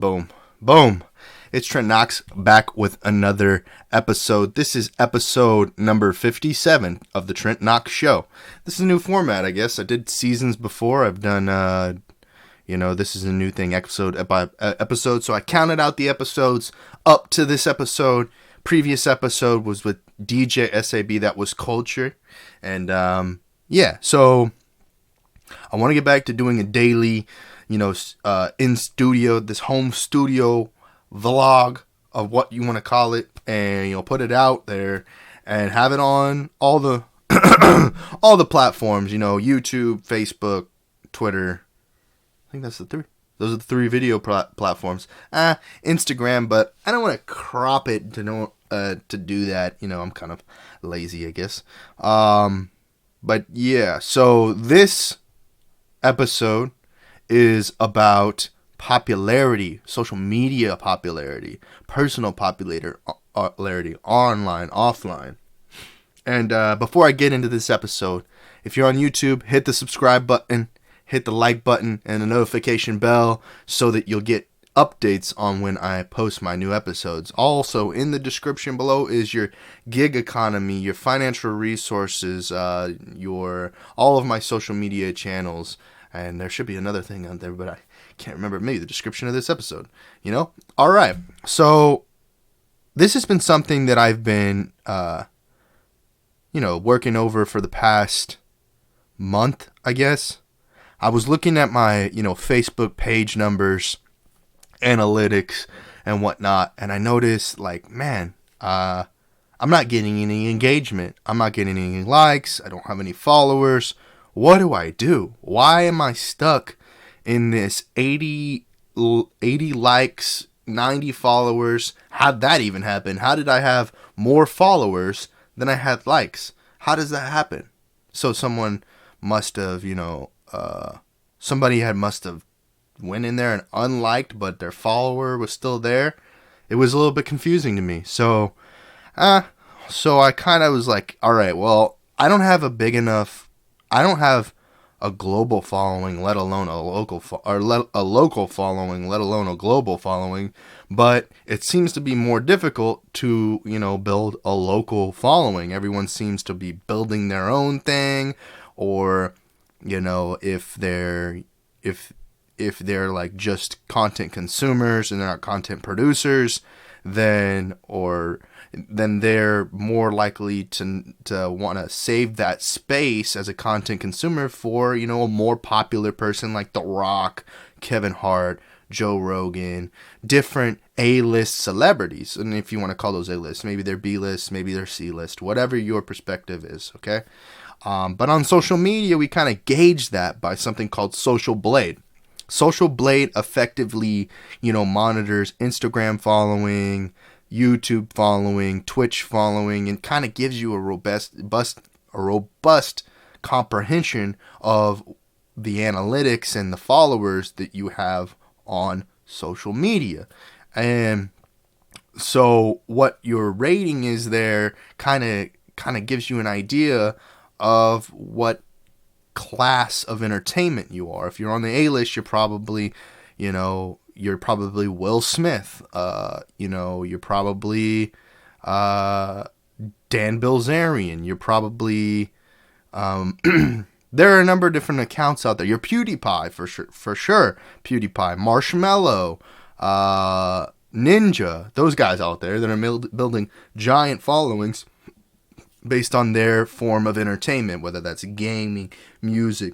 Boom. Boom. It's Trent Knox back with another episode. This is episode number 57 of the Trent Knox Show. This is a new format, I guess. I did seasons before. I've done, this is a new thing, episode by episode. So I counted out the episodes up to this episode. Previous episode was with DJ SAB. That was Culture. And, so I want to get back to doing a daily, in studio, this home studio vlog of what you want to call it, and put it out there and have it on all the all the platforms, YouTube, Facebook, Twitter. I think that's the three. Those are the three video platforms. Instagram, but I don't want to crop it to do that. I'm kind of lazy, I guess. But yeah, so this episode is about popularity, social media popularity, personal popularity, online, offline. And before I get into this episode, if you're on YouTube, hit the subscribe button, hit the like button, and the notification bell so that you'll get updates on when I post my new episodes. Also, in the description below is your gig economy, your financial resources, all of my social media channels. And there should be another thing out there, but I can't remember. Maybe the description of this episode, All right. So this has been something that I've been, working over for the past month, I guess. I was looking at my, Facebook page numbers, analytics, and whatnot, and I noticed, I'm not getting any engagement. I'm not getting any likes. I don't have any followers. What do I do? Why am I stuck in this 80 likes, 90 followers? How'd that even happen? How did I have more followers than I had likes? How does that happen? So someone must have, must have went in there and unliked, but their follower was still there. It was a little bit confusing to me. So I kind of was like, all right, well, I don't have a global following, let alone a local following, let alone a global following. But it seems to be more difficult to, build a local following. Everyone seems to be building their own thing, or, if they're like just content consumers and they're not content producers, then they're more likely to want to save that space as a content consumer for, a more popular person like The Rock, Kevin Hart, Joe Rogan, different A-list celebrities. And if you want to call those A-list, maybe they're B-list, maybe they're C-list, whatever your perspective is, okay? But on social media, we kind of gauge that by something called Social Blade. Social Blade effectively, monitors Instagram following, YouTube following, Twitch following, and kind of gives you a robust comprehension of the analytics and the followers that you have on social media. And so what your rating is there kind of gives you an idea of what class of entertainment you are. If you're on the A-list, you're probably, you're probably Will Smith. You're probably Dan Bilzerian. You're probably there are a number of different accounts out there. You're PewDiePie for sure. PewDiePie, Marshmello, Ninja. Those guys out there that are building giant followings based on their form of entertainment, whether that's gaming, music,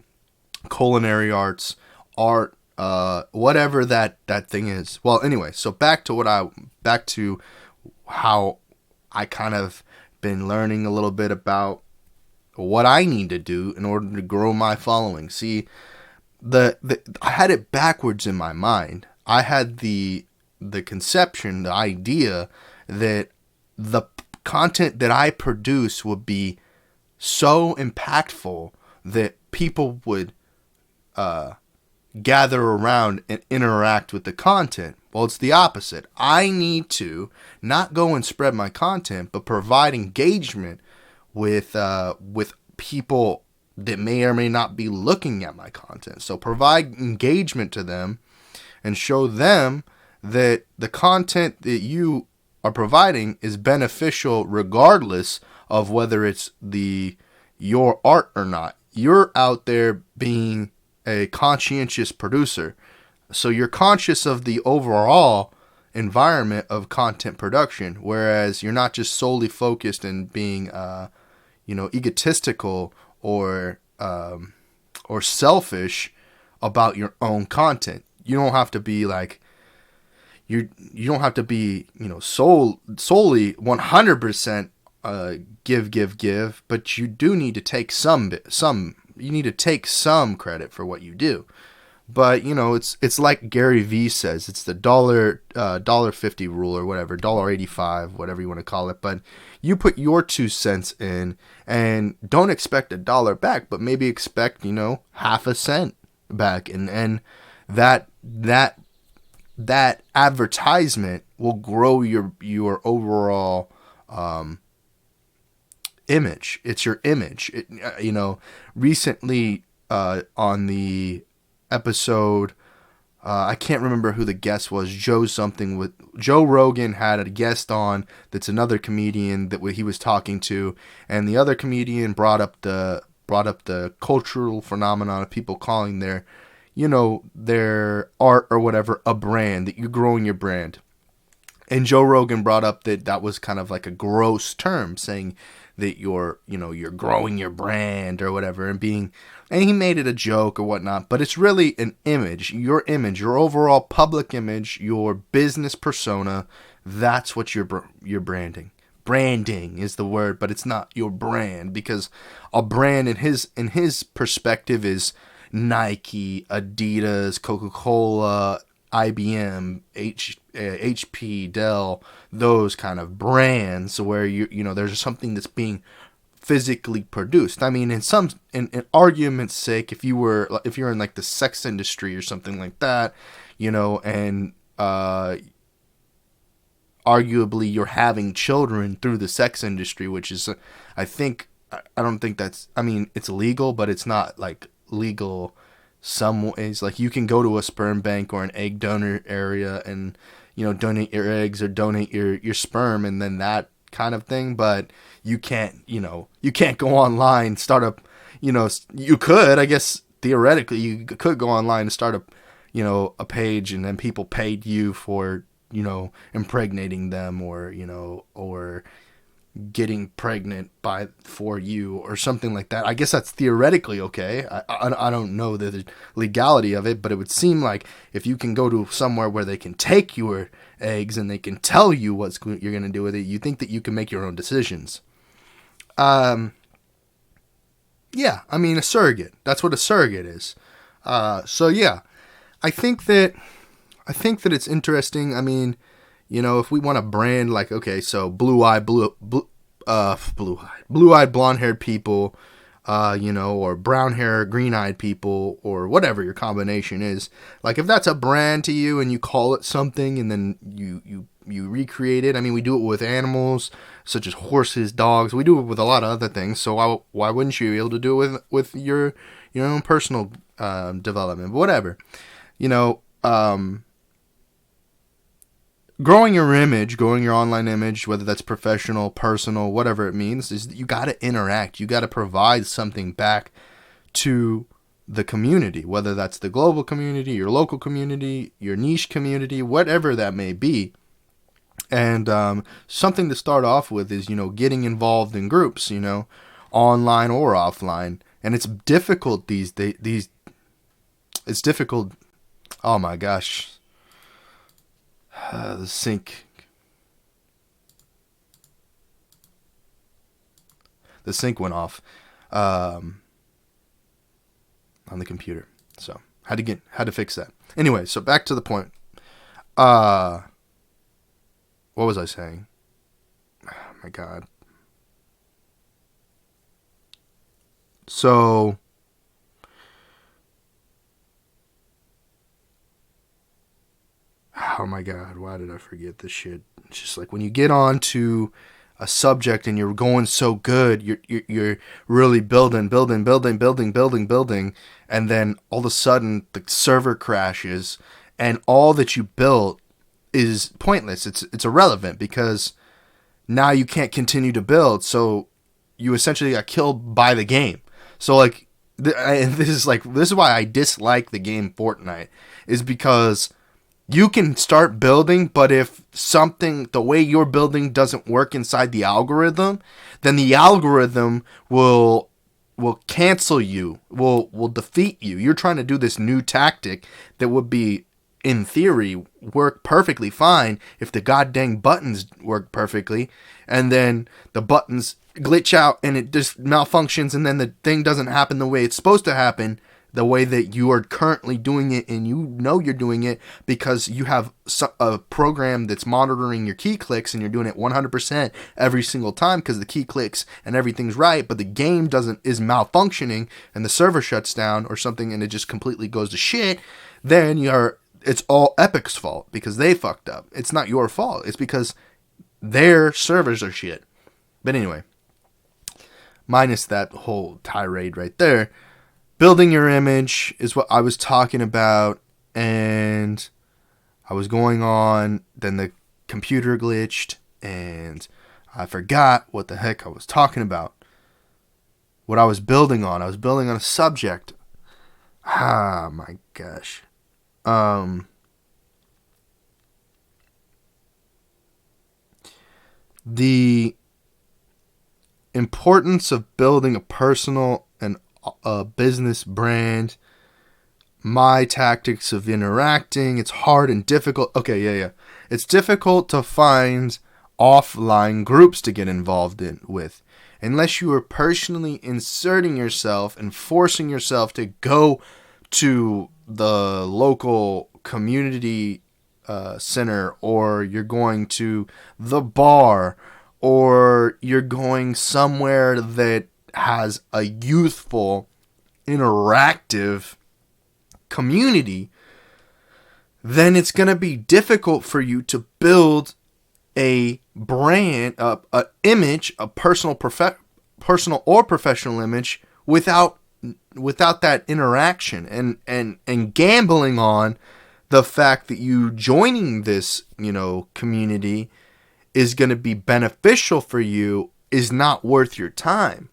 culinary arts, art, whatever that thing is. Well, anyway, so back to how I kind of been learning a little bit about what I need to do in order to grow my following. See, I had it backwards in my mind. I had the conception, the idea that the content that I produce would be so impactful that people would gather around and interact with the content. Well, it's the opposite. I need to not go and spread my content, but provide engagement with people that may or may not be looking at my content. So provide engagement to them and show them that the content that you are providing is beneficial regardless of whether it's your art or not. You're out there being a conscientious producer. So you're conscious of the overall environment of content production, whereas you're not just solely focused in being, egotistical or selfish about your own content. You don't have to be like you don't have to be solely 100% give, but you do need to take some credit for what you do. But it's like Gary Vee says, it's the $1.50 rule or whatever, $1.85, whatever you want to call it. But you put your 2 cents in, and don't expect $1 back, but maybe expect half a cent back, and that advertisement will grow your overall image. It's your image. Recently on the episode, I can't remember who the guest was. Joe Rogan had a guest on that's another comedian that he was talking to, and the other comedian brought up the cultural phenomenon of people calling their art or whatever a brand, that you're growing your brand. And Joe Rogan brought up that was kind of like a gross term, saying that you're growing your brand or whatever, and he made it a joke or whatnot, but it's really an image, your overall public image, your business persona. That's what you're branding. Branding is the word, but it's not your brand, because a brand in his perspective is Nike, Adidas, Coca-Cola, IBM, HP, Dell, those kind of brands where there's something that's being physically produced. I mean, in argument's sake, if you're in like the sex industry or something like that, and arguably you're having children through the sex industry, which is, I don't think that's, I mean, it's illegal, but it's not like legal some ways. Like, you can go to a sperm bank or an egg donor area and donate your eggs or donate your sperm, and then that kind of thing. But you can't go online, start up, you could, I guess theoretically you could go online and start a page, and then people paid you for impregnating them, or getting pregnant for you or something like that. I guess that's theoretically okay. I don't know the legality of it, but it would seem like if you can go to somewhere where they can take your eggs and they can tell you what you're going to do with it, you think that you can make your own decisions. Yeah, I mean, a surrogate. That's what a surrogate is. So yeah, I think that it's interesting. I mean, if we want to brand, like, okay, so blue-eyed, blonde-haired people, or brown hair, green-eyed people, or whatever your combination is. Like, if that's a brand to you and you call it something and then you recreate it. I mean, we do it with animals such as horses, dogs. We do it with a lot of other things. So why wouldn't you be able to do it with your own personal development? But whatever, growing your online image, whether that's professional, personal, whatever it means, is that you got to interact. You got to provide something back to the community, whether that's the global community, your local community, your niche community, whatever that may be. And something to start off with is, getting involved in groups, online or offline. And it's difficult it's difficult. Oh my gosh. The sync went off on the computer, so had to fix that. Anyway, so back to the point. What was I saying? Oh my God. So oh my God, why did I forget this shit? It's just like when you get on to a subject and you're going so good, you're really building, and then all of a sudden the server crashes and all that you built is pointless. It's irrelevant because now you can't continue to build. So you essentially got killed by the game. So like, this is why I dislike the game Fortnite, is because you can start building, but if the way you're building doesn't work inside the algorithm, then the algorithm will cancel you, will defeat you. You're trying to do this new tactic that would be, in theory, work perfectly fine if the goddamn buttons work perfectly, and then the buttons glitch out and it just malfunctions, and then the thing doesn't happen the way it's supposed to happen, the way that you are currently doing it, and you know you're doing it because you have a program that's monitoring your key clicks, and you're doing it 100% every single time because the key clicks and everything's right, but the game is malfunctioning and the server shuts down or something and it just completely goes to shit. Then it's all Epic's fault because they fucked up. It's not your fault. It's because their servers are shit. But anyway, minus that whole tirade right there, building your image is what I was talking about, and I was going on, then the computer glitched, and I forgot what the heck I was talking about. What I was building on. I was building on a subject. Ah, my gosh. The importance of building a personal and a business brand, my tactics of interacting. It's hard and difficult. Okay, yeah. It's difficult to find offline groups to get involved with unless you are personally inserting yourself and forcing yourself to go to the local community center, or you're going to the bar, or you're going somewhere that has a youthful, interactive community, then it's going to be difficult for you to build a brand, a image, a personal or professional image without that interaction, and gambling on the fact that you joining this, community is going to be beneficial for you is not worth your time.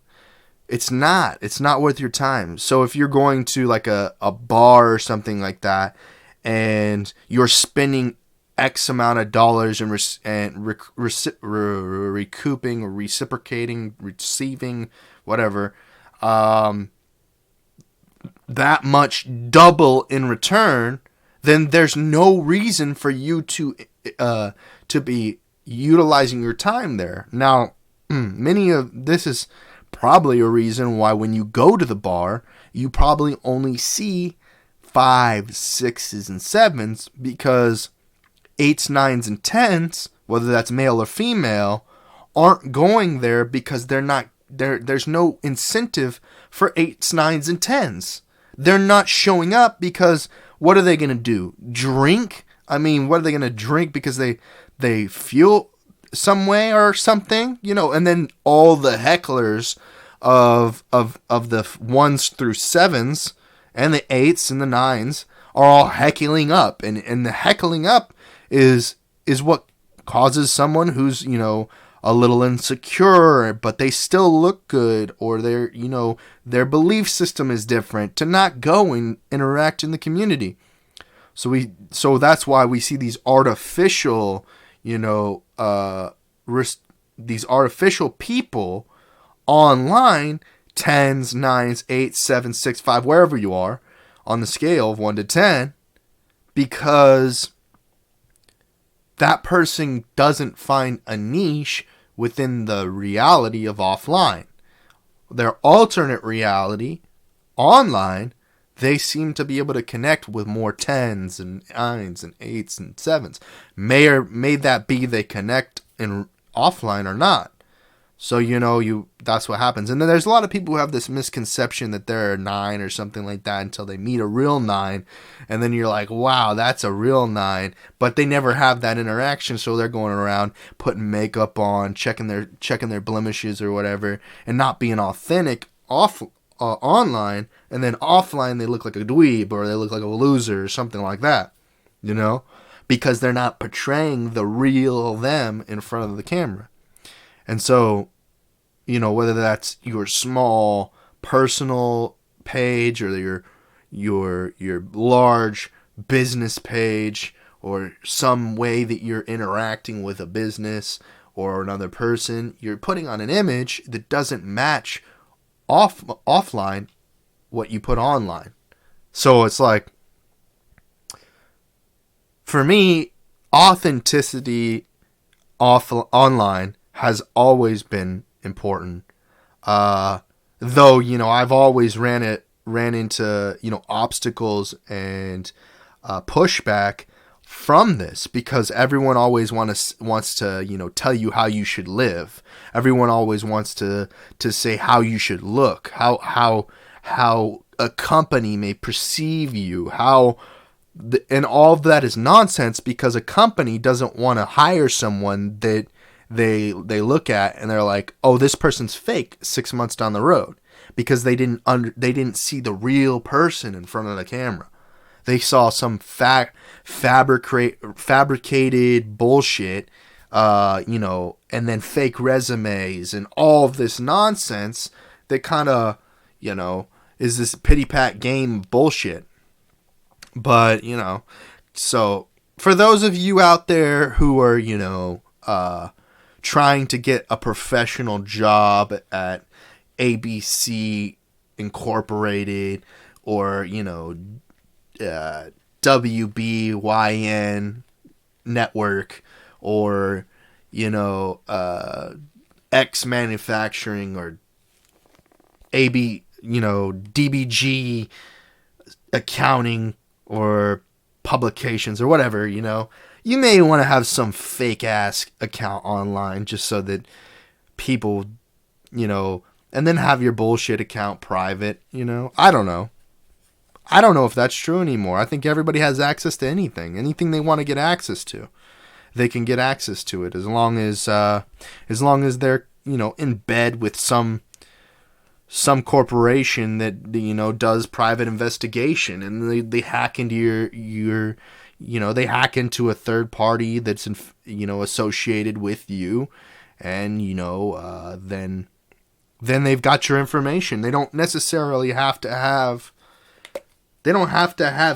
It's not worth your time. So if you're going to like a bar or something like that, and you're spending X amount of dollars and recouping or reciprocating, receiving, whatever, that much double in return, then there's no reason for you to be utilizing your time there. Now, this is probably a reason why when you go to the bar, you probably only see 5s, 6s, and 7s, because 8s, 9s, and 10s, whether that's male or female, aren't going there because they're not there. There's no incentive for 8s, 9s, and 10s. They're not showing up because what are they going to do? Drink? I mean, what are they going to drink because they feel some way or something, and then all the hecklers of the 1s through 7s and the 8s and the 9s are all heckling up, and the heckling up is what causes someone who's, a little insecure, but they still look good, or their belief system is different, to not go and interact in the community. So that's why we see these artificial, these artificial people online, 10s, 9s, 8s, 7s, 6, 5, wherever you are on the scale of 1 to 10, because that person doesn't find a niche within the reality of offline. Their alternate reality, online, they seem to be able to connect with more 10s and 9s and 8s and 7s. May that be they connect in offline or not. So, that's what happens. And then there's a lot of people who have this misconception that they're a 9 or something like that until they meet a real 9. And then you're like, wow, that's a real 9. But they never have that interaction. So they're going around putting makeup on, checking their blemishes or whatever, and not being authentic online. And then offline, they look like a dweeb, or they look like a loser or something like that, because they're not portraying the real them in front of the camera. And so, whether that's your small personal page or your large business page, or some way that you're interacting with a business or another person, you're putting on an image that doesn't match offline what you put online. So it's like, for me, authenticity online has always been important. Though, I've always ran into, obstacles and pushback from this, because everyone always wants to, tell you how you should live. Everyone always wants to say how you should look, how a company may perceive you, and all of that is nonsense, because a company doesn't want to hire someone that they look at and they're like, oh, this person's fake 6 months down the road, because they didn't see the real person in front of the camera. They saw some fabricated bullshit, and then fake resumes and all of this nonsense that kind of, is this pity pat game bullshit. But, so for those of you out there who are, trying to get a professional job at ABC Incorporated, or, WBYN Network, or, X Manufacturing, or DBG Accounting, or publications, or whatever, you may want to have some fake ass account online just so that people, and then have your bullshit account private, I don't know. I don't know if that's true anymore. I think everybody has access to anything they want to get access to. They can get access to it as long as they're, in bed with some corporation that, does private investigation, and they hack into your they hack into a third party that's associated with you, and then they've got your information. They don't necessarily have to have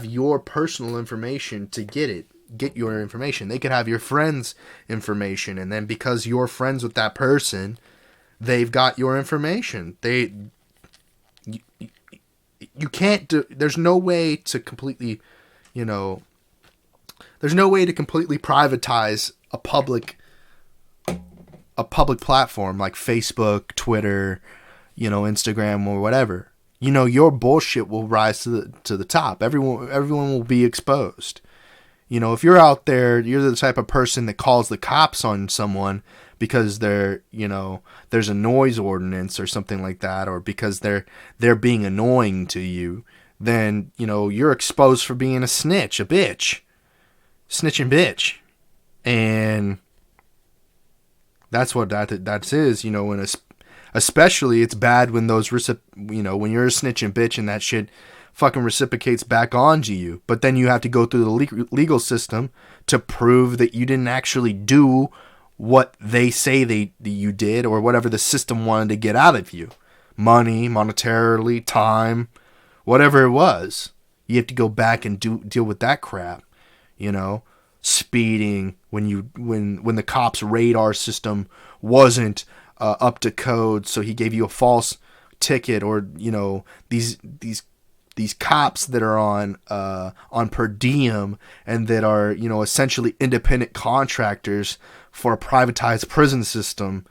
your personal information to get your information. They could have your friend's information, and then because you're friends with that person, they've got your information. You can't do. There's no way to completely, there's no way to completely privatize a public platform like Facebook, Twitter, Instagram, or whatever. Your bullshit will rise to the top. Everyone will be exposed. If you're out there, you're the type of person that calls the cops on someone because there's a noise ordinance or something like that, or because they're being annoying to you, then, you're exposed for being a snitch, a bitch. Snitch and bitch. And that's what that is, especially it's bad when those, when you're a snitch and bitch and that shit fucking reciprocates back onto you. But then you have to go through the legal system to prove that you didn't actually do what they say you did, or whatever the system wanted to get out of you. Money, monetarily, time, whatever it was. You have to go back and deal with that crap. Speeding, when the cops' radar system wasn't up to code, so he gave you a false ticket, or these cops that are on per diem, and that are essentially independent contractors for a privatized prison system,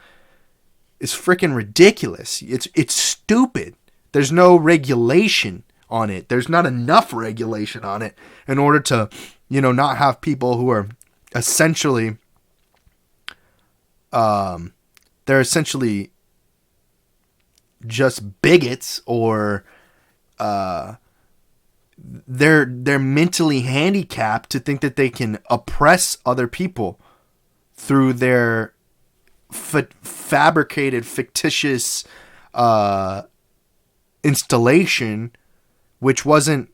is freaking ridiculous. It's stupid. There's no regulation on it. There's not enough regulation on it in order to not have people who are essentially they're essentially just bigots, or they're mentally handicapped to think that they can oppress other people through their fabricated, fictitious installation, which wasn't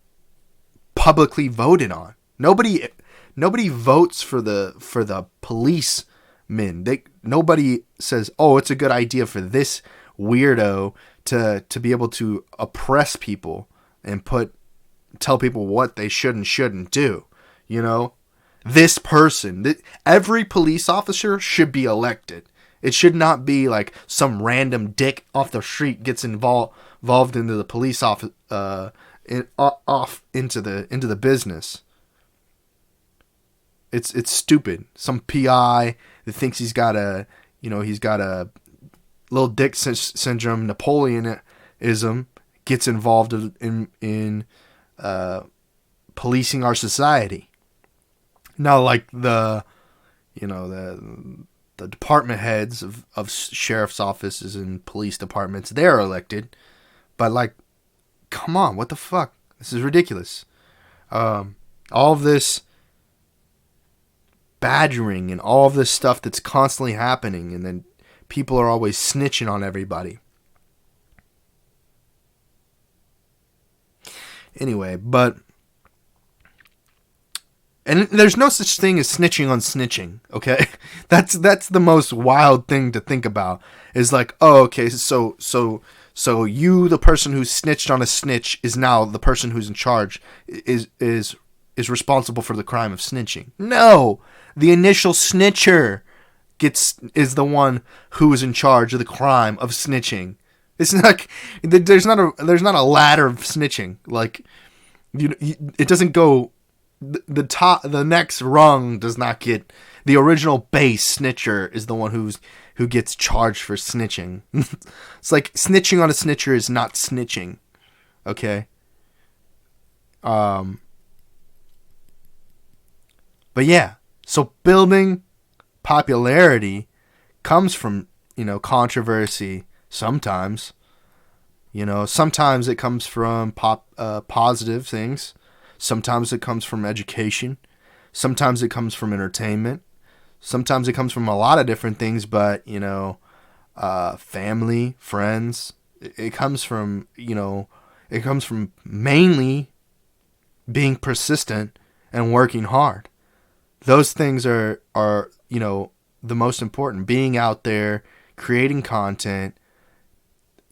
publicly voted on. Nobody Nobody votes for the policemen. Nobody says, "Oh, it's a good idea for this weirdo to be able to oppress people and tell people what they should and shouldn't do." You know, this person, every police officer should be elected. It should not be like some random dick off the street gets involved into the police office, off into the business. It's stupid. Some PI that thinks he's got a little dick syndrome, Napoleonism, gets involved in policing our society. Now, like the department heads of sheriff's offices and police departments, they're elected. But, like, come on, what the fuck? This is ridiculous. All of this badgering and all of this stuff that's constantly happening, and then people are always snitching on everybody. Anyway, and there's no such thing as snitching on snitching, okay? That's the most wild thing to think about. Is like, oh, okay, so you, the person who snitched on a snitch, is now the person who's in charge, is responsible for the crime of snitching. No, the initial snitcher is the one who is in charge of the crime of snitching. It's not there's not a ladder of snitching. Like, it doesn't go. The next rung does not get. The original base snitcher is the one who gets charged for snitching. It's like snitching on a snitcher is not snitching. Okay. But yeah, so building popularity comes from, controversy sometimes. Sometimes it comes from positive things. Sometimes it comes from education. Sometimes it comes from entertainment. Sometimes it comes from a lot of different things, but, family, friends. It comes from, mainly being persistent and working hard. Those things are the most important. Being out there, creating content,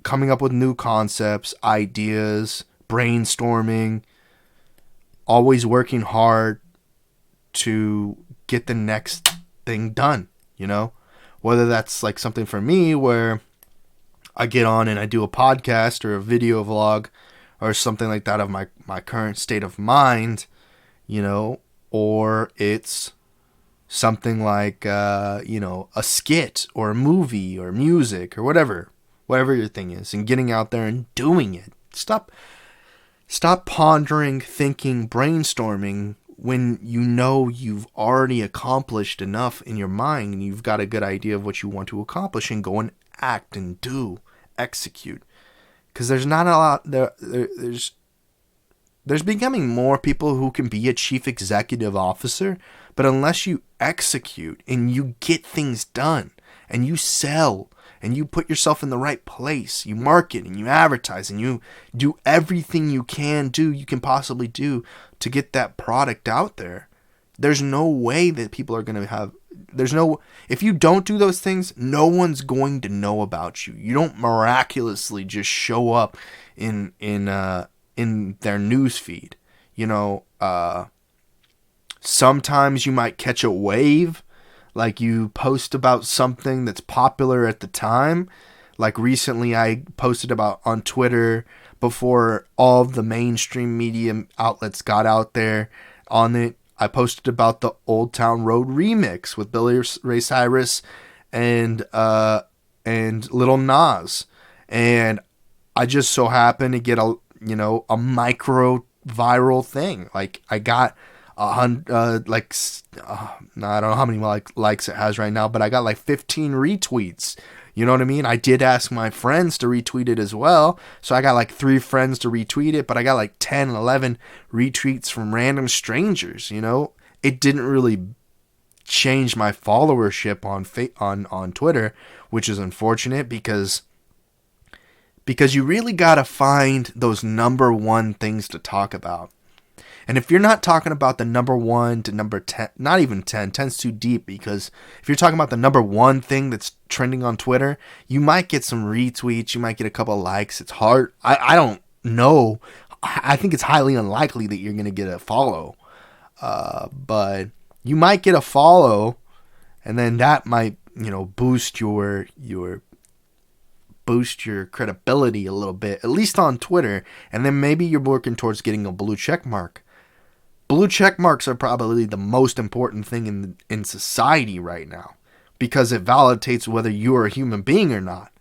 coming up with new concepts, ideas, brainstorming, always working hard to get the next thing done, whether that's like something for me where I get on and I do a podcast or a video vlog or something like that of my current state of mind, or it's something like, a skit or a movie or music or whatever your thing is, and getting out there and doing it. Stop pondering, thinking, brainstorming when you've already accomplished enough in your mind and you've got a good idea of what you want to accomplish, and go and act and execute. Because there's not a lot there's becoming more people who can be a chief executive officer, but unless you execute and you get things done and you sell and you put yourself in the right place, you market and you advertise and you do everything you can possibly do to get that product out there, there's no way that people are going to have, if you don't do those things, no one's going to know about you. You don't miraculously just show up in their news feed. Sometimes you might catch a wave, like you post about something that's popular at the time. Like recently I posted about on Twitter before all of the mainstream media outlets got out there on it. I posted about the Old Town Road remix with Billy Ray Cyrus and Lil Nas. And I just so happened to get a micro viral thing. Like I got I don't know how many likes it has right now, but I got like 15 retweets. You know what I mean? I did ask my friends to retweet it as well. So I got like 3 friends to retweet it, but I got like 10, 11 retweets from random strangers, It didn't really change my followership on Twitter, which is unfortunate because you really got to find those number one things to talk about. And if you're not talking about the number 1 to number 10, not even 10, 10's too deep, because if you're talking about the number 1 thing that's trending on Twitter, you might get some retweets, you might get a couple of likes. It's hard. I don't know. I think it's highly unlikely that you're going to get a follow. But you might get a follow, and then that might, boost your credibility a little bit, at least on Twitter, and then maybe you're working towards getting a blue check mark. Blue check marks are probably the most important thing in society right now, because it validates whether you're a human being or not.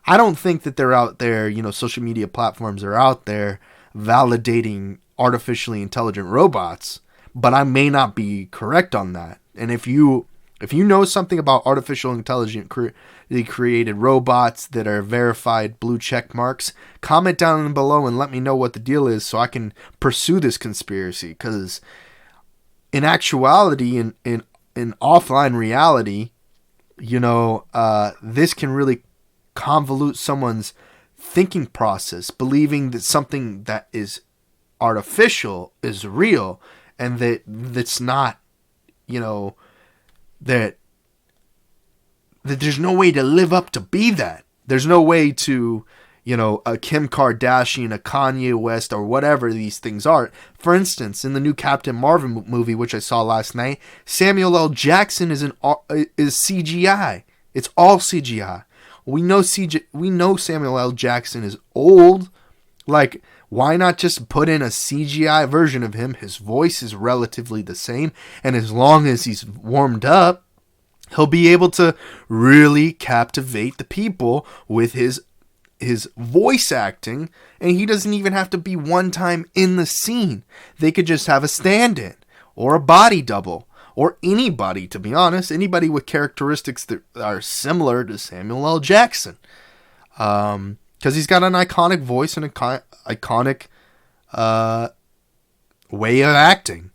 I don't think that they're out there, social media platforms are out there validating artificially intelligent robots, but I may not be correct on that. And if you know something about artificial intelligent created robots that are verified blue check marks, comment down below and let me know what the deal is so I can pursue this conspiracy. Because in actuality, in offline reality, this can really convolute someone's thinking process, believing that something that is artificial is real, and that's not, that there's no way to live up to be that. There's no way to, a Kim Kardashian, a Kanye West, or whatever these things are. For instance, in the new Captain Marvel movie, which I saw last night, Samuel L. Jackson is CGI. It's all CGI. We know Samuel L. Jackson is old. Like, why not just put in a CGI version of him? His voice is relatively the same, and as long as he's warmed up, he'll be able to really captivate the people with his voice acting, and he doesn't even have to be one time in the scene. They could just have a stand-in or a body double, or anybody, to be honest, anybody with characteristics that are similar to Samuel L. Jackson. Because he's got an iconic voice and an iconic way of acting.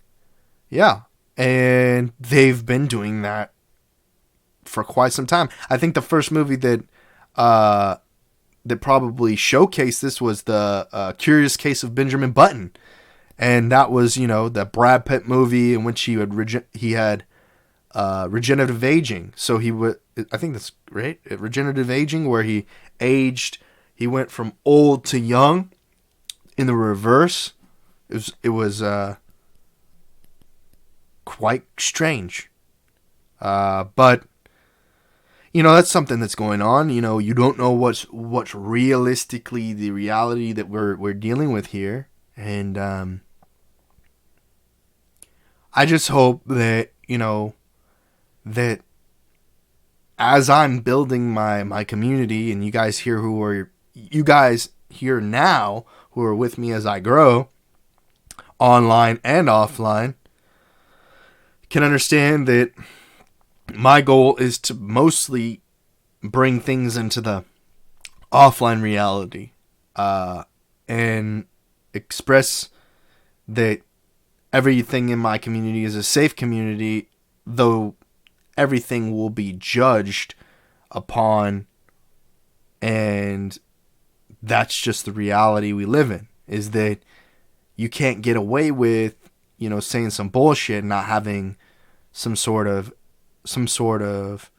Yeah. And they've been doing that for quite some time. I think the first movie that probably showcased this was the Curious Case of Benjamin Button. And that was, the Brad Pitt movie in which he had regenerative aging. So I think that's right, regenerative aging, where he went from old to young in the reverse. It was quite strange. But that's something that's going on. You don't know what's realistically the reality that we're dealing with here. And I just hope that, that as I'm building my community, and you guys here now who are with me as I grow, online and offline, can understand that my goal is to mostly bring things into the offline reality, and express that everything in my community is a safe community, though everything will be judged upon, and that's just the reality we live in, is that you can't get away with, saying some bullshit and not having some sort of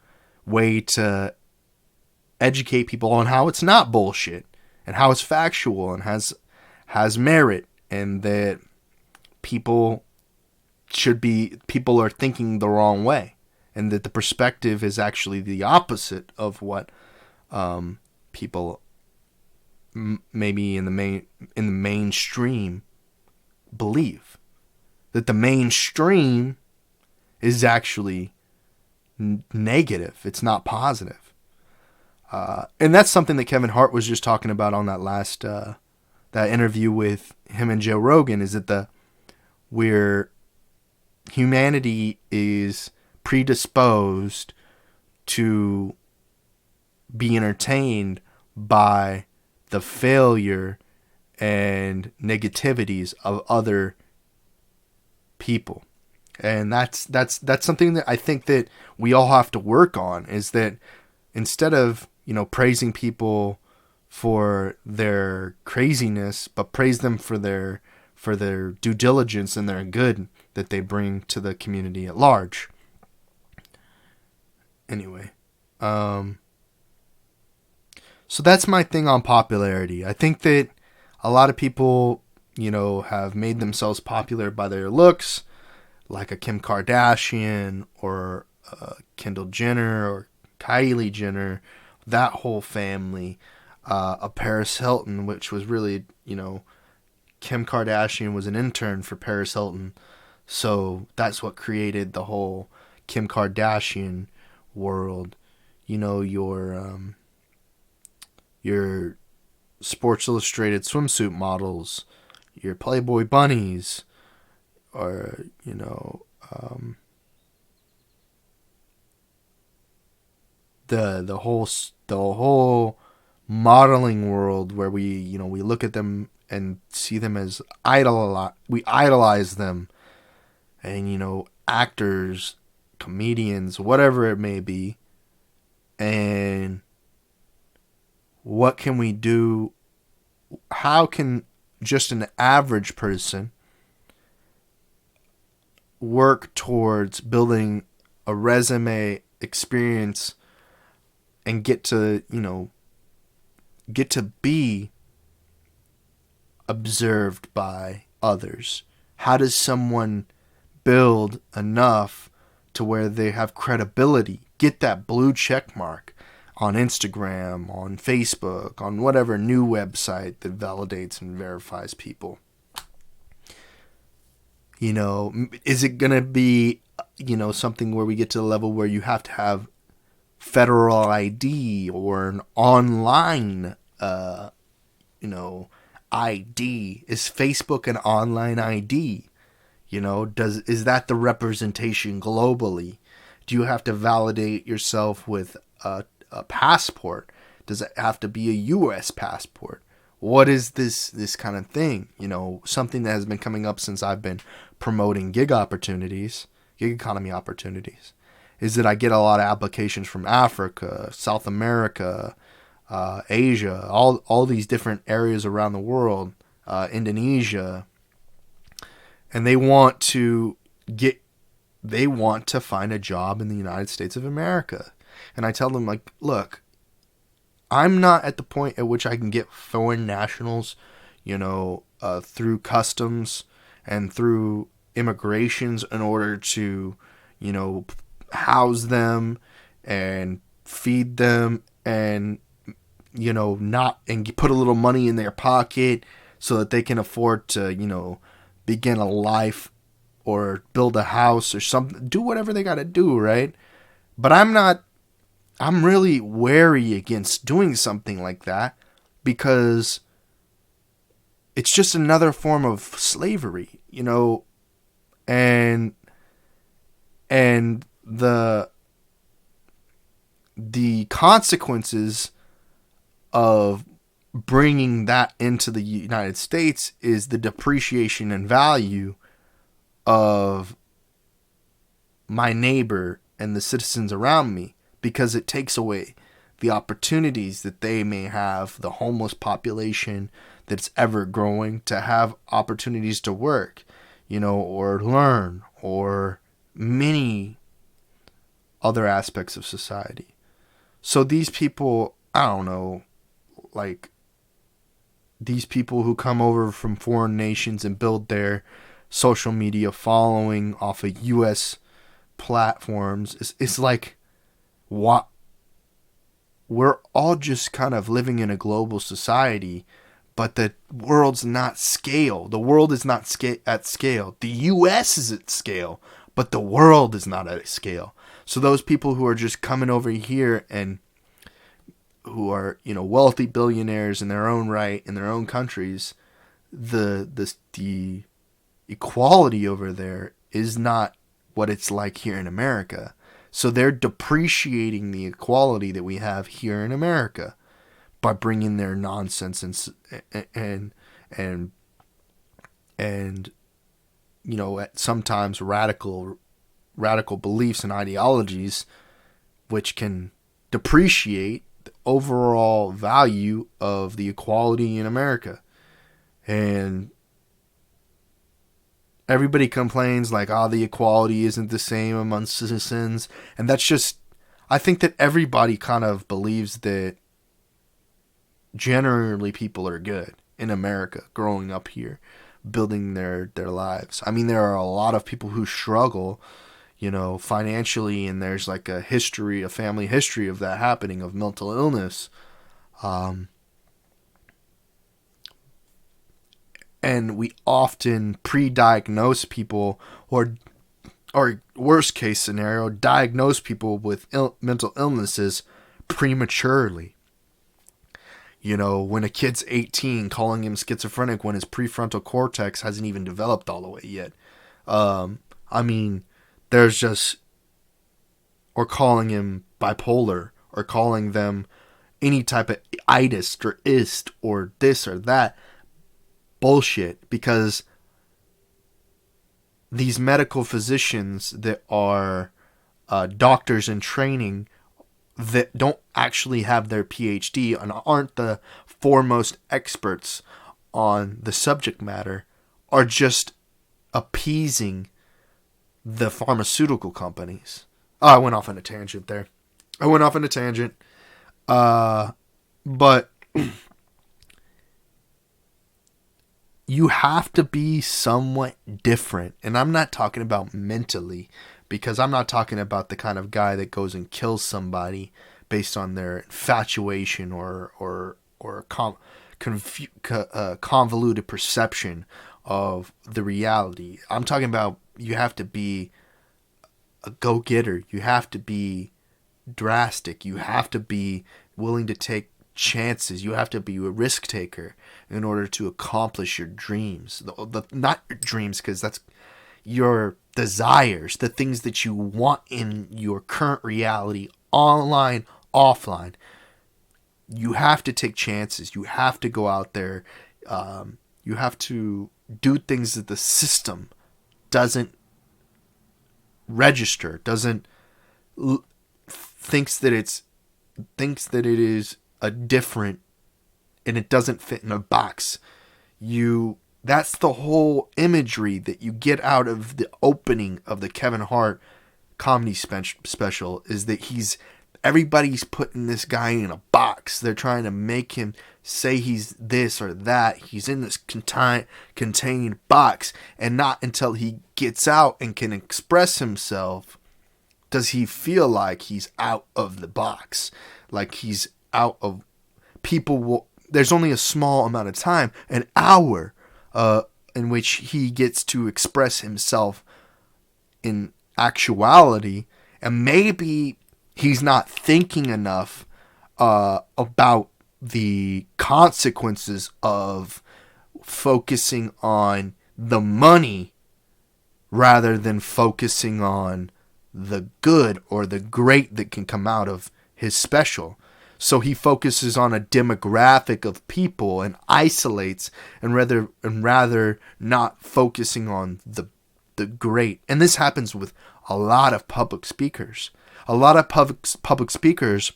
way to educate people on how it's not bullshit and how it's factual and has merit, and that people are thinking the wrong way, and that the perspective is actually the opposite of what people maybe in the mainstream believe. That the mainstream is actually negative. It's not positive. And that's something that Kevin Hart was just talking about on that last that interview with him and Joe Rogan, is that where humanity is predisposed to be entertained by the failure and negativities of other people. And that's something that I think that we all have to work on, is that instead of, praising people for their craziness, but praise them for for their due diligence and their good that they bring to the community at large. Anyway, so that's my thing on popularity. I think that a lot of people, have made themselves popular by their looks, like a Kim Kardashian or Kendall Jenner or Kylie Jenner, that whole family, a Paris Hilton, which was really, Kim Kardashian was an intern for Paris Hilton, so that's what created the whole Kim Kardashian world. Your Sports Illustrated swimsuit models, your Playboy bunnies, or the whole modeling world where we look at them and see them as we idolize them, and actors, comedians, whatever it may be. And what can we do? How can just an average person work towards building a resume, experience, and get to be observed by others? How does someone build enough to where they have credibility, get that blue check mark on Instagram, on Facebook, on whatever new website that validates and verifies people? Is it going to be, something where we get to the level where you have to have federal ID or an online, ID? Is Facebook an online ID? Is that the representation globally? Do you have to validate yourself with a passport? Does it have to be a U.S. passport? What is this kind of thing? Something that has been coming up since I've been promoting gig economy opportunities, is that I get a lot of applications from Africa, South America, Asia, all these different areas around the world, Indonesia, and they want to find a job in the United States of America. And I tell them, like, look, I'm not at the point at which I can get foreign nationals, through customs and through immigrations in order to, house them and feed them and, not, and put a little money in their pocket so that they can afford to, begin a life or build a house or something, do whatever they got to do, right? But I'm really wary against doing something like that because it's just another form of slavery, and the consequences of bringing that into the United States is the depreciation in value of my neighbor and the citizens around me, because it takes away the opportunities that they may have, the homeless population that's ever growing, to have opportunities to work, or learn, or many other aspects of society. So these people, I don't know, like these people who come over from foreign nations and build their social media following off of U.S. platforms, it's like, what? We're all just kind of living in a global society, but the world's not scale. The world is not at scale. The U.S. is at scale, but the world is not at scale. So those people who are just coming over here and who are, wealthy billionaires in their own right, in their own countries, the equality over there is not what it's like here in America. So they're depreciating the equality that we have here in America by bringing their nonsense and at sometimes radical beliefs and ideologies, which can depreciate the overall value of the equality in America. And Everybody complains like, oh, the equality isn't the same among citizens. And that's just, I think that everybody kind of believes that generally people are good in America, growing up here, building their lives. I mean, there are a lot of people who struggle, financially, and there's like a family history of that happening, of mental illness. And we often pre-diagnose people, or worst case scenario, diagnose people with mental illnesses prematurely. When a kid's 18, calling him schizophrenic when his prefrontal cortex hasn't even developed all the way yet. There's just, or calling him bipolar, or calling them any type of itis or ist or this or that. Bullshit, because these medical physicians that are doctors in training that don't actually have their PhD and aren't the foremost experts on the subject matter are just appeasing the pharmaceutical companies. Oh, I went off on a tangent there. But you have to be somewhat different. And I'm not talking about mentally, because I'm not talking about the kind of guy that goes and kills somebody based on their infatuation or convoluted perception of the reality. I'm talking about you have to be a go-getter. You have to be drastic. You have to be willing to take chances. You have to be a risk taker in order to accomplish your dreams. Not your dreams, because that's your desires, the things that you want in your current reality, online, offline. You have to take chances. You have to go out there. You have to do things that the system doesn't register, thinks that it is a different, and it doesn't fit in a box. That's the whole imagery that you get out of the opening of the Kevin Hart comedy special, is that everybody's putting this guy in a box. They're trying to make him say he's this or that. He's in this contained box, and not until he gets out and can express himself does he feel like he's out of the box, like he's out of people. There's only a small amount of time, an hour, in which he gets to express himself in actuality, and maybe he's not thinking enough about the consequences of focusing on the money rather than focusing on the good or the great that can come out of his special. So he focuses on a demographic of people and isolates, and rather not focusing on the great. And this happens with a lot of public speakers. A lot of public speakers,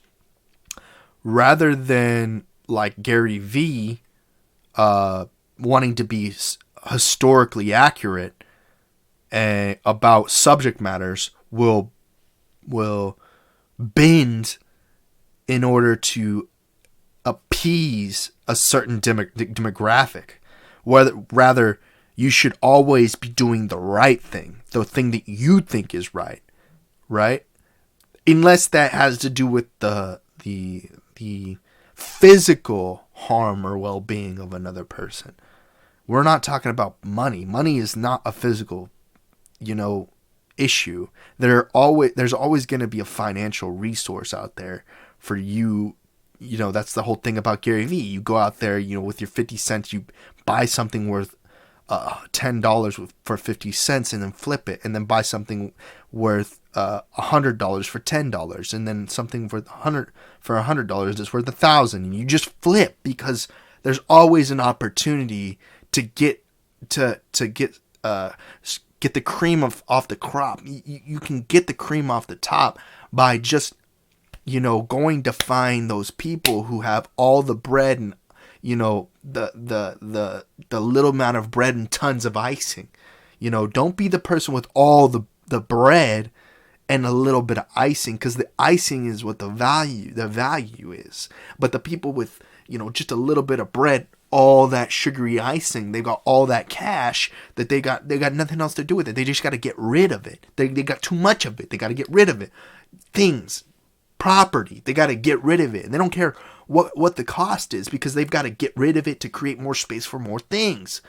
rather than like Gary Vee, wanting to be historically accurate about subject matters, will bend in order to appease a certain demographic. Rather, you should always be doing the right thing, the thing that you think is right? Unless that has to do with the physical harm or well-being of another person. We're not talking about money. Money is not a physical, issue. There's always going to be a financial resource out there for you. That's the whole thing about Gary Vee. You go out there, with your 50 cents, you buy something worth $10 for 50 cents and then flip it, and then buy something worth $100 for $10, and then something for $100 is worth $1,000, and you just flip, because there's always an opportunity to get the cream off the crop. You can get the cream off the top by just going to find those people who have all the bread and the little amount of bread and tons of icing. Don't be the person with all the bread and a little bit of icing, because the icing is what the value is. But the people with, just a little bit of bread, all that sugary icing, they got all that cash that they got nothing else to do with it. They just got to get rid of it. They got too much of it. They got to get rid of it. Things, property, they got to get rid of it. And they don't care what the cost is, because they've got to get rid of it to create more space for more things.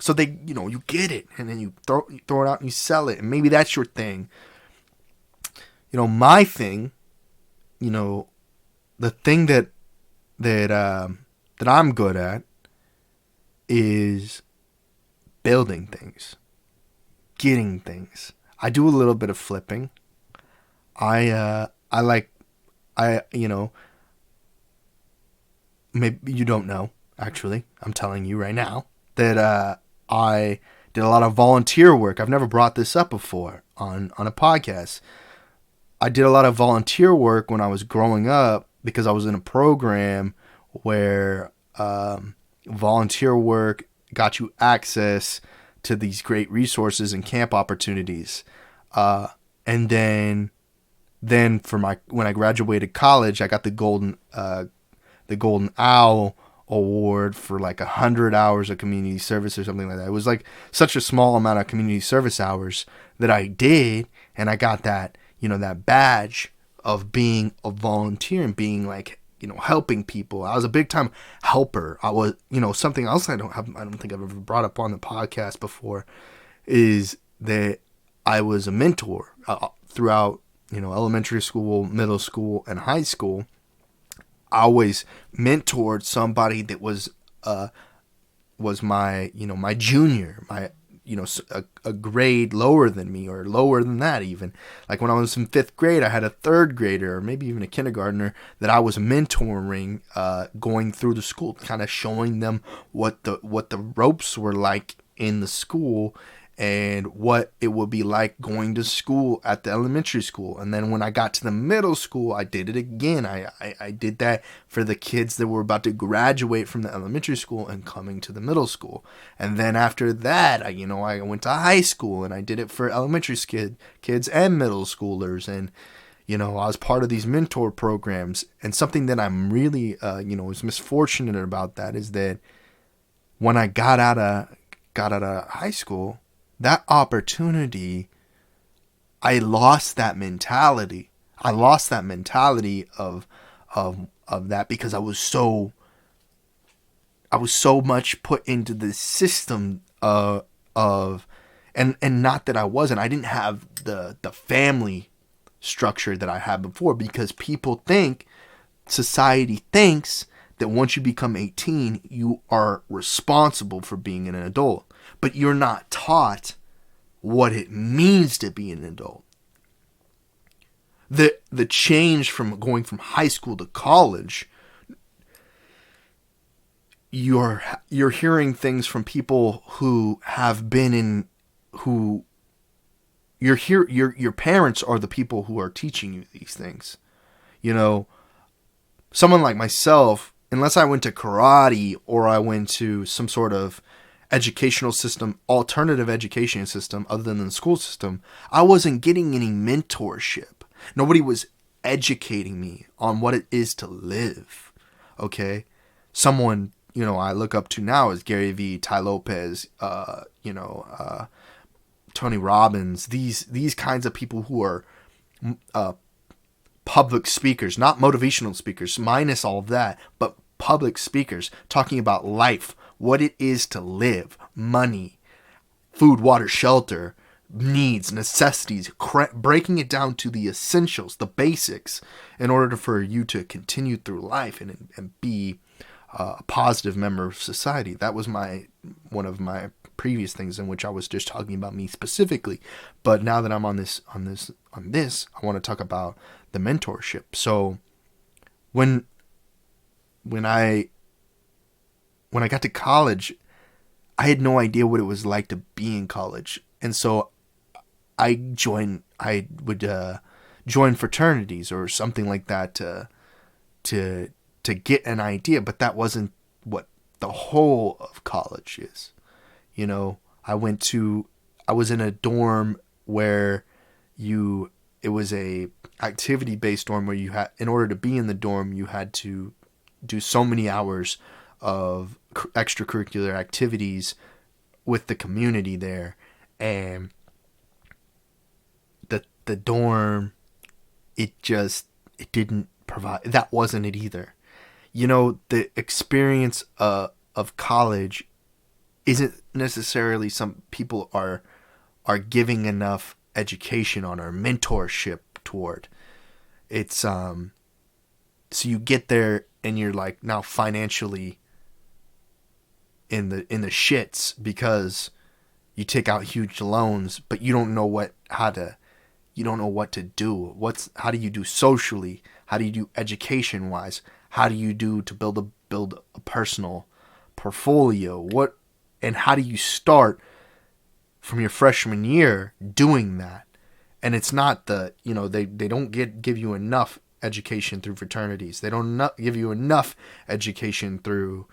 So they, you get it, and then you throw it out and you sell it, and maybe that's your thing. My thing, the thing that I'm good at is building things, getting things. I do a little bit of flipping. Maybe you don't know, actually. I'm telling you right now that I did a lot of volunteer work. I've never brought this up before on a podcast. I did a lot of volunteer work when I was growing up, because I was in a program where volunteer work got you access to these great resources and camp opportunities. And then when I graduated college, I got the Golden Owl Award for like 100 hours of community service or something like that. It was like such a small amount of community service hours that I did, and I got that, that badge of being a volunteer and being like, helping people. I was a big time helper. I was, something else I don't think I've ever brought up on the podcast before, is that I was a mentor throughout, elementary school, middle school, and high school. I always mentored somebody that was my, my junior, a grade lower than me, or lower than that even. Like when I was in 5th grade, I had a 3rd grader, or maybe even a kindergartner, that I was mentoring, going through the school, kind of showing them what the ropes were like in the school, and what it would be like going to school at the elementary school. And then when I got to the middle school, I did it again. I did that for the kids that were about to graduate from the elementary school and coming to the middle school. And then after that, I went to high school, and I did it for elementary kids and middle schoolers. And, I was part of these mentor programs. And something that I'm really, was misfortunate about that is that when I got out of high school, that opportunity, I lost that mentality. I lost that mentality of that, because I was so much put into the system of and not that I didn't have the family structure that I had before, because society thinks that once you become 18, you are responsible for being an adult. But you're not taught what it means to be an adult. The change from going from high school to college, you're hearing things from people who have been in, who your parents are the people who are teaching you these things. Someone like myself, unless I went to karate or I went to some sort of educational system, alternative education system other than the school system, I wasn't getting any mentorship. Nobody was educating me on what it is to live. Okay? Someone, I look up to now is Gary Vee, Ty Lopez, Tony Robbins, these kinds of people who are public speakers, not motivational speakers, minus all of that, but public speakers talking about life, what it is to live, money, food, water, shelter, needs, necessities, breaking it down to the essentials, the basics, in order for you to continue through life and be a positive member of society. That was one of my previous things in which I was just talking about me specifically. But now that I'm on this, I want to talk about the mentorship. So when I got to college, I had no idea what it was like to be in college. And so I would join fraternities or something like that to get an idea, but that wasn't what the whole of college is. I went to I was in a dorm where it was a activity based dorm where you had, in order to be in the dorm, you had to do so many hours of extracurricular activities with the community there. And the dorm, it didn't provide, that wasn't it either. The experience of college isn't necessarily, some people are giving enough education on or mentorship toward. It's so you get there and you're like now financially in the shits because you take out huge loans, but you don't know what to do. How do you do socially? How do you do education wise? How do you do to build a personal portfolio? And how do you start from your freshman year doing that? And it's not they don't give you enough education through fraternities. They don't give you enough education through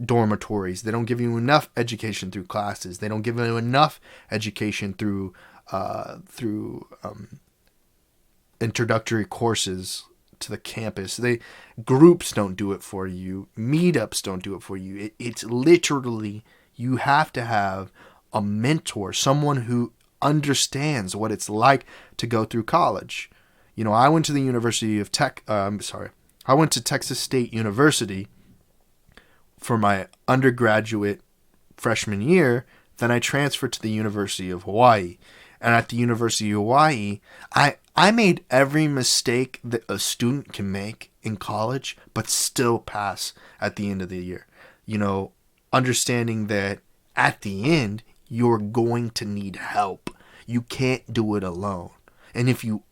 dormitories. They don't give you enough education through classes. They don't give you enough education through introductory courses to the campus. Groups don't do it for you. Meetups don't do it for you. It's literally, you have to have a mentor, someone who understands what it's like to go through college. I went to the University of I went to Texas State University for my undergraduate freshman year. Then I transferred to the University of Hawaii. And at the University of Hawaii, I made every mistake that a student can make in college, but still pass at the end of the year. Understanding that at the end, you're going to need help. You can't do it alone. And if you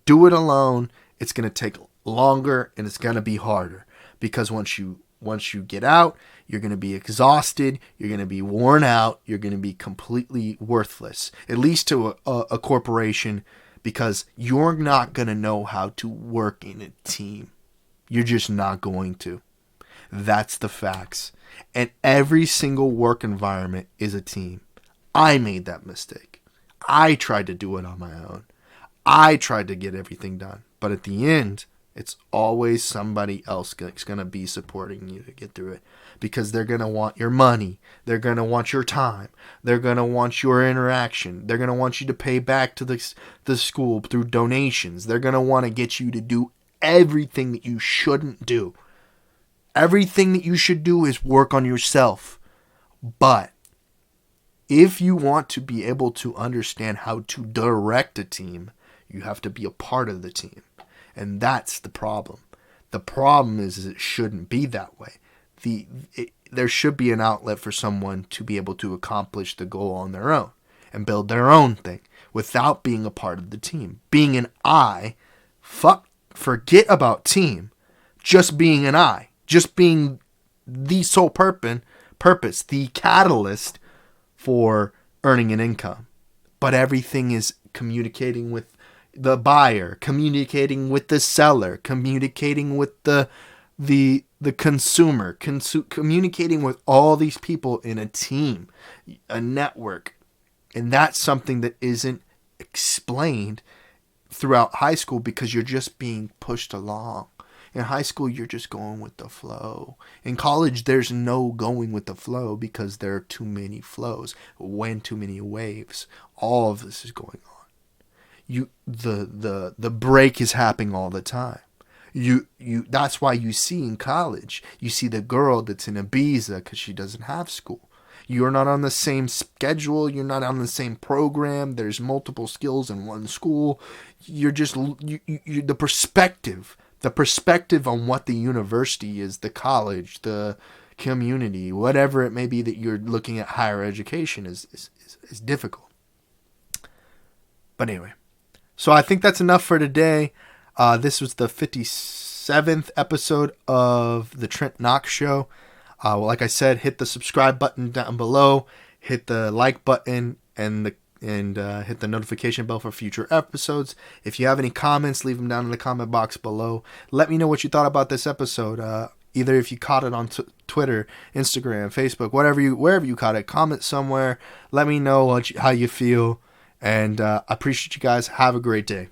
do it alone, it's going to take longer and it's going to be harder. Because once you get out, you're going to be exhausted, you're going to be worn out, you're going to be completely worthless, at least to a corporation, because you're not going to know how to work in a team. You're just not going to. That's the facts. And every single work environment is a team. I made that mistake. I tried to do it on my own. I tried to get everything done. But at the end, it's always somebody else that's going to be supporting you to get through it. Because they're going to want your money. They're going to want your time. They're going to want your interaction. They're going to want you to pay back to the school through donations. They're going to want to get you to do everything that you shouldn't do. Everything that you should do is work on yourself. But if you want to be able to understand how to direct a team, you have to be a part of the team. And that's the problem. The problem is it shouldn't be that way. There should be an outlet for someone to be able to accomplish the goal on their own and build their own thing without being a part of the team. Being an I, forget about team. Just being an I. Just being the sole purpose, the catalyst for earning an income. But everything is communicating with the buyer, communicating with the seller, communicating with the consumer, communicating with all these people in a team, a network. And that's something that isn't explained throughout high school because you're just being pushed along. In high school, you're just going with the flow. In college, there's no going with the flow because there are too many flows, too many waves. All of this is going on. The break is happening all the time. That's why you see in college, you see the girl that's in Ibiza because she doesn't have school. You're not on the same schedule. You're not on the same program. There's multiple skills in one school. You're just the perspective on what the university is, the college, the community, whatever it may be that you're looking at higher education is difficult. But anyway, so I think that's enough for today. This was the 57th episode of the Trent Knox Show. Like I said, hit the subscribe button down below, hit the like button, and hit the notification bell for future episodes. If you have any comments, leave them down in the comment box below. Let me know what you thought about this episode. Either if you caught it on Twitter, Instagram, Facebook, wherever you caught it. Comment somewhere. Let me know how you feel. And I appreciate you guys. Have a great day.